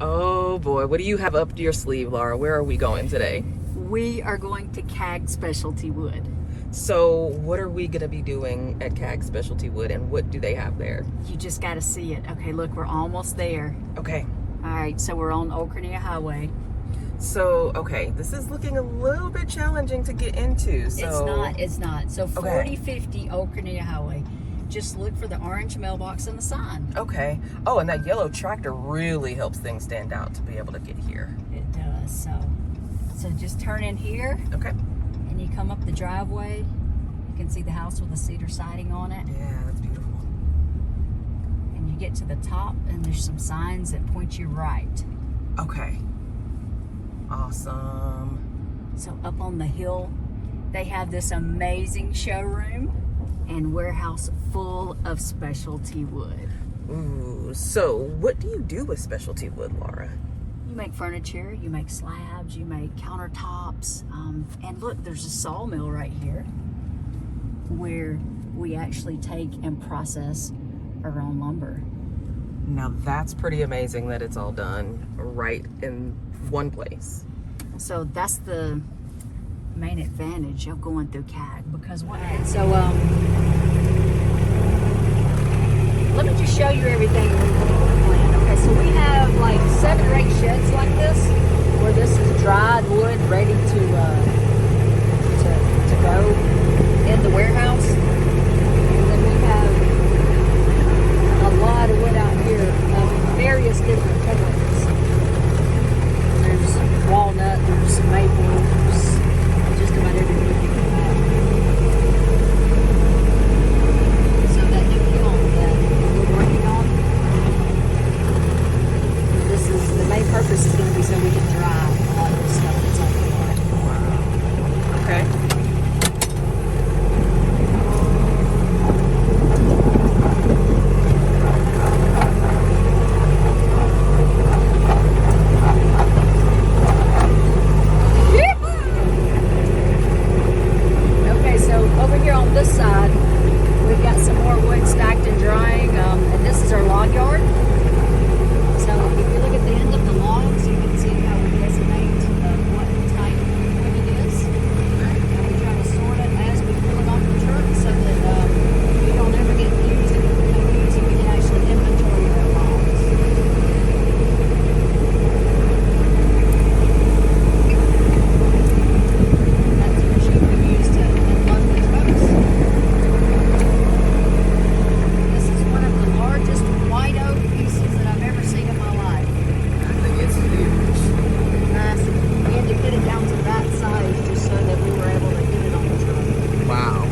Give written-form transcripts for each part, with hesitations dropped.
Oh boy, what do you have up your sleeve, Laura? Where are we going today? We are going to CAG Specialty Wood. So, what are we going to be doing at CAG Specialty Wood, and what do they have there? You just got to see it. Okay, look, we're almost there. Okay. All right, so we're on Old Cornelia Highway. So, okay, this is looking a little bit challenging to get into. So It's not. So Okay. 4050 Old Cornelia Highway. Just look for the orange mailbox and the sign. Okay. Oh, and that yellow tractor really helps things stand out to be able to get here. It does. So just turn in here, Okay. and you come up the driveway. You can see the house with the cedar siding on it. Yeah, that's beautiful. And you get to the top, and there's some signs that point you right. Okay. Awesome. So up on the hill, they have this amazing showroom and warehouse full of specialty wood. Ooh, so what do you do with specialty wood, Laura? You make furniture, you make slabs, you make countertops. And look, there's a sawmill right here where we actually take and process our own lumber. Now that's pretty amazing that it's all done right in one place. So that's the main advantage of going through CAG, because let me just show you everything we plan. Okay, so we have like 7 or 8 sheds like this, where this is dried wood ready to go in the warehouse. And then we have a lot of wood out here of various different colors. There's walnut, there's maple, there's just about everything you can imagine. So that new kiln that we're working on, the main purpose is going to be so we can dry a lot of the stuff that's on the line. Wow. Okay. Okay, so over here on this side, we've got some more wood stacked and drying, and this is our log yard. So if you look at the end of the logs, you can see how we designate what type wood it is. And we try to sort it as we pull it off the truck so that we don't ever get confused and we can actually inventory our logs. That's the machine we use to unload the trucks. This is one of the largest white oak pieces that I've ever seen in my life. I think it's huge. Massive. We had to get it down to that size just so that we were able to get it on the truck. Wow.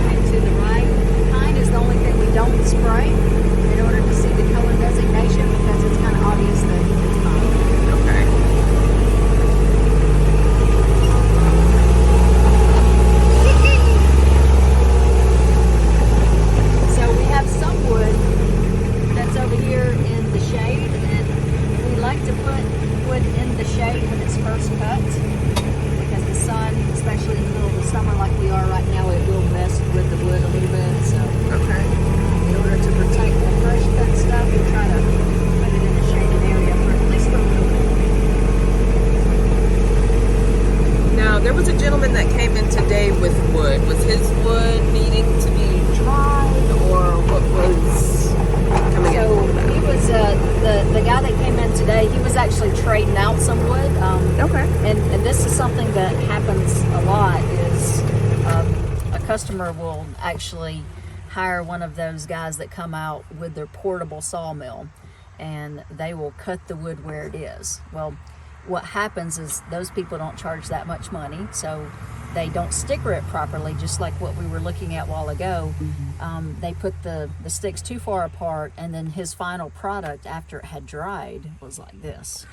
And to the right, pine is the only thing we don't spray in order to see the color designation, because it's kind of obvious that it's pine. Okay. So we have some wood that's over here in the shade, and we like to put wood in the shade when it's first cut, because the sun, especially in the middle of the summer like we are right now, it will mess with the wood a little bit. So Okay. in order to protect the fresh cut stuff, we try to put it in a shaded area for at least a little bit. Now, there was a gentleman that came in today with wood. Was his wood needing to be dried, or what was coming in So for that? he was the guy that came in today. He was actually trading out some wood. Okay. And this is something that happens a lot. Is a customer will actually hire one of those guys that come out with their portable sawmill, and they will cut the wood where it is. Well, what happens is those people don't charge that much money, so they don't sticker it properly, just like what we were looking at a while ago. They put the sticks too far apart, and then his final product after it had dried was like this.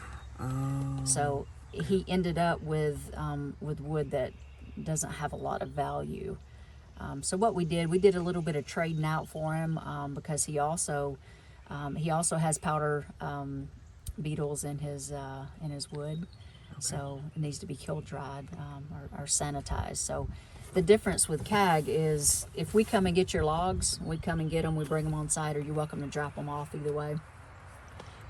So he ended up with wood that doesn't have a lot of value. So what we did a little bit of trading out for him, because he also has powder beetles in his wood. Okay. So it needs to be kill dried or sanitized. So the difference with CAG is if we come and get your logs, we come and get them, we bring them on site, or you're welcome to drop them off either way.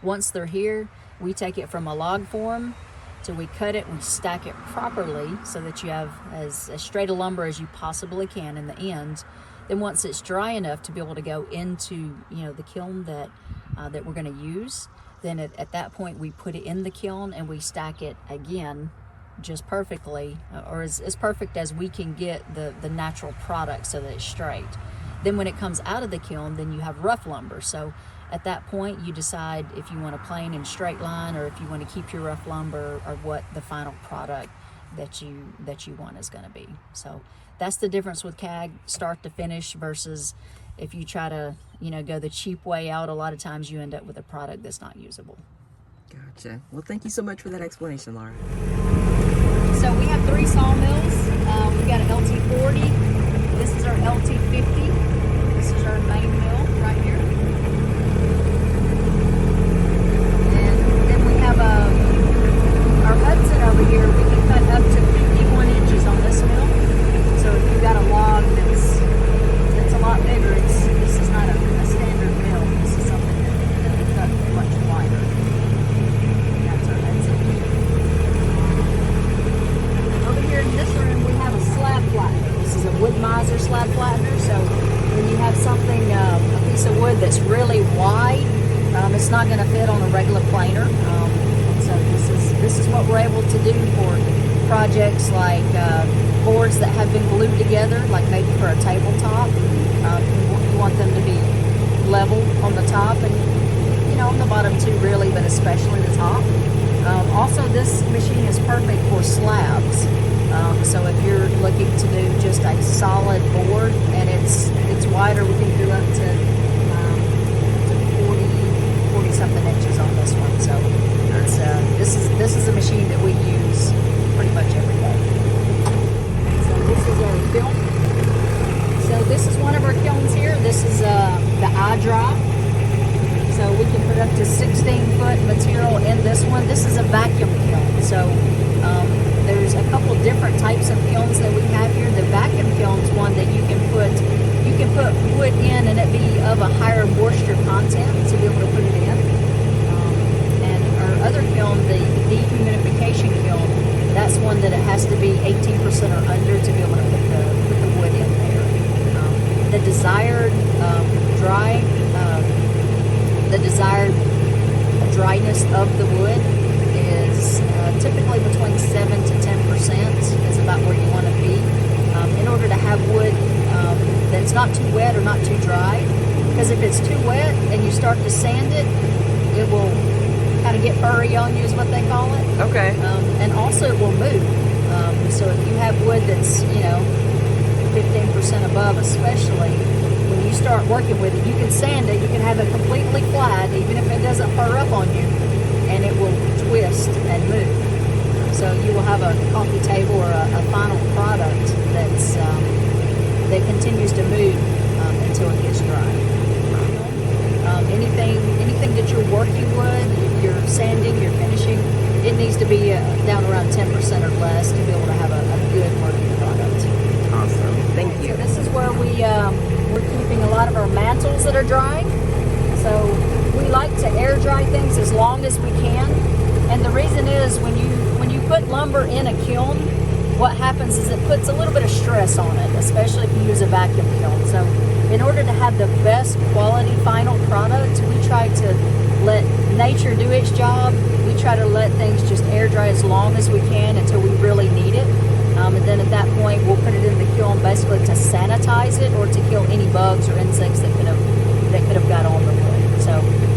Once they're here, we take it from a log form till we cut it, we stack it properly so that you have as straight a lumber as you possibly can in the end. Then once it's dry enough to be able to go into, you know, the kiln that that we're going to use, then at that point we put it in the kiln and we stack it again just perfectly, or as perfect as we can get the natural product so that it's straight. Then when it comes out of the kiln, then you have rough lumber. So at that point you decide if you want a plain and straight line, or if you want to keep your rough lumber, or what the final product that you want is going to be. So that's the difference with CAG start to finish versus if you try to, you know, go the cheap way out. A lot of times you end up with a product that's not usable. Gotcha. Well, thank you so much for that explanation, Laura. So we have 3 sawmills. We've got an LT40. This is our LT50. This is our main mill right here. And then we have our Hudson over here. We can cut up to 51 inches on this mill. So if you've got a log that's a lot bigger, this is not a standard mill. This is something that we cut much wider. That's our Hudson. Over here in this room, we have a slab flattener. This is a wood miser slab flattener. So when you have something, a piece of wood that's really wide, it's not going to fit on a regular planer. So this is what we're able to do for projects like boards that have been glued together, like maybe for a tabletop. You want them to be level on the top and, you know, on the bottom too, really, but especially the top. Also, this machine is perfect for slabs. So if you're looking to do just a solid board and it's wider, we can do up to 40 something inches on this one. So this is a machine that we use pretty much every day. So this is our kiln. So this is one of our kilns here. This is the iDry. So we can put up to 16-foot material in this one. This is a vacuum kiln. So there's a couple different types of kilns that we have here. The vacuum kiln is one that you can put wood in and it be of a higher moisture content to be able to put it in. And our other kiln, the dehumidification kiln, that's one that it has to be 18% or under to be able to put the wood in there. The desired dryness of the wood is typically between 7 to 10% is about where you want to be in order to have wood that's not too wet or not too dry. Because if it's too wet and you start to sand it, it will kind of get furry on you is what they call it. Okay. And also it will move. So if you have wood that's, you know, 15% above, especially when you start working with it, you can sand it, you can have it completely flat, even if it doesn't fur up on you, and it will twist and move. So you will have a coffee table or a final product that continues to move until it gets dry. Anything that you're working with, you're sanding, you're finishing, it needs to be down around 10% or less to be able to have a good working product. Awesome. Thank you. So this is where we're keeping a lot of our mantles that are drying. So we like to air dry things as long as we can. And the reason is when you put lumber in a kiln, what happens is it puts a little bit of stress on it, especially if you use a vacuum kiln. So in order to have the best quality final product, we try to let nature do its job. We try to let things just air dry as long as we can until we really need it. And then at that point, we'll put it in the kiln basically to sanitize it or to kill any bugs or insects that could have got on the wood. So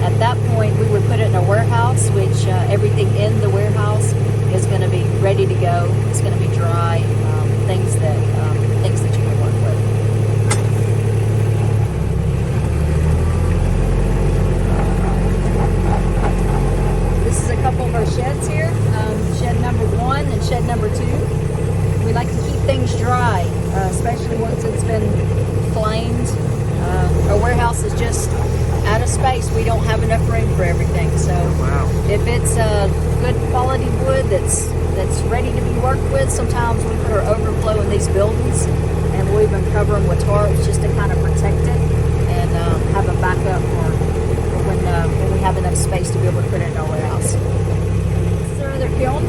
at that point, we would put it in a warehouse, which everything in the warehouse is going to be ready to go. It's going to be dry, things that you can work with. This is a couple of our sheds here. Shed number 1 and shed number 2. We like to keep things dry, especially once it's been flamed. Our warehouse is space, we don't have enough room for everything. So Wow. if it's a good quality wood that's ready to be worked with, sometimes we put our overflow in these buildings, and we'll even cover them with tarps just to kind of protect it and have a backup for when we have enough space to be able to put it in our warehouse. This is our other kiln.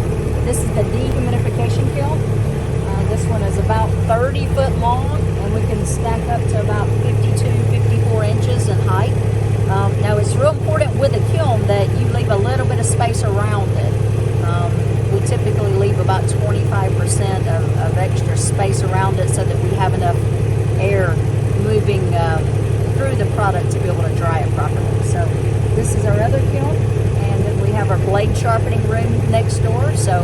This is the dehumidification kiln. This one is about 30 foot long, and we can stack up to about 52, 54 inches in height. Now it's real important with a kiln that you leave a little bit of space around it. We typically leave about 25% of extra space around it so that we have enough air moving through the product to be able to dry it properly. So this is our other kiln, and then we have our blade sharpening room next door. So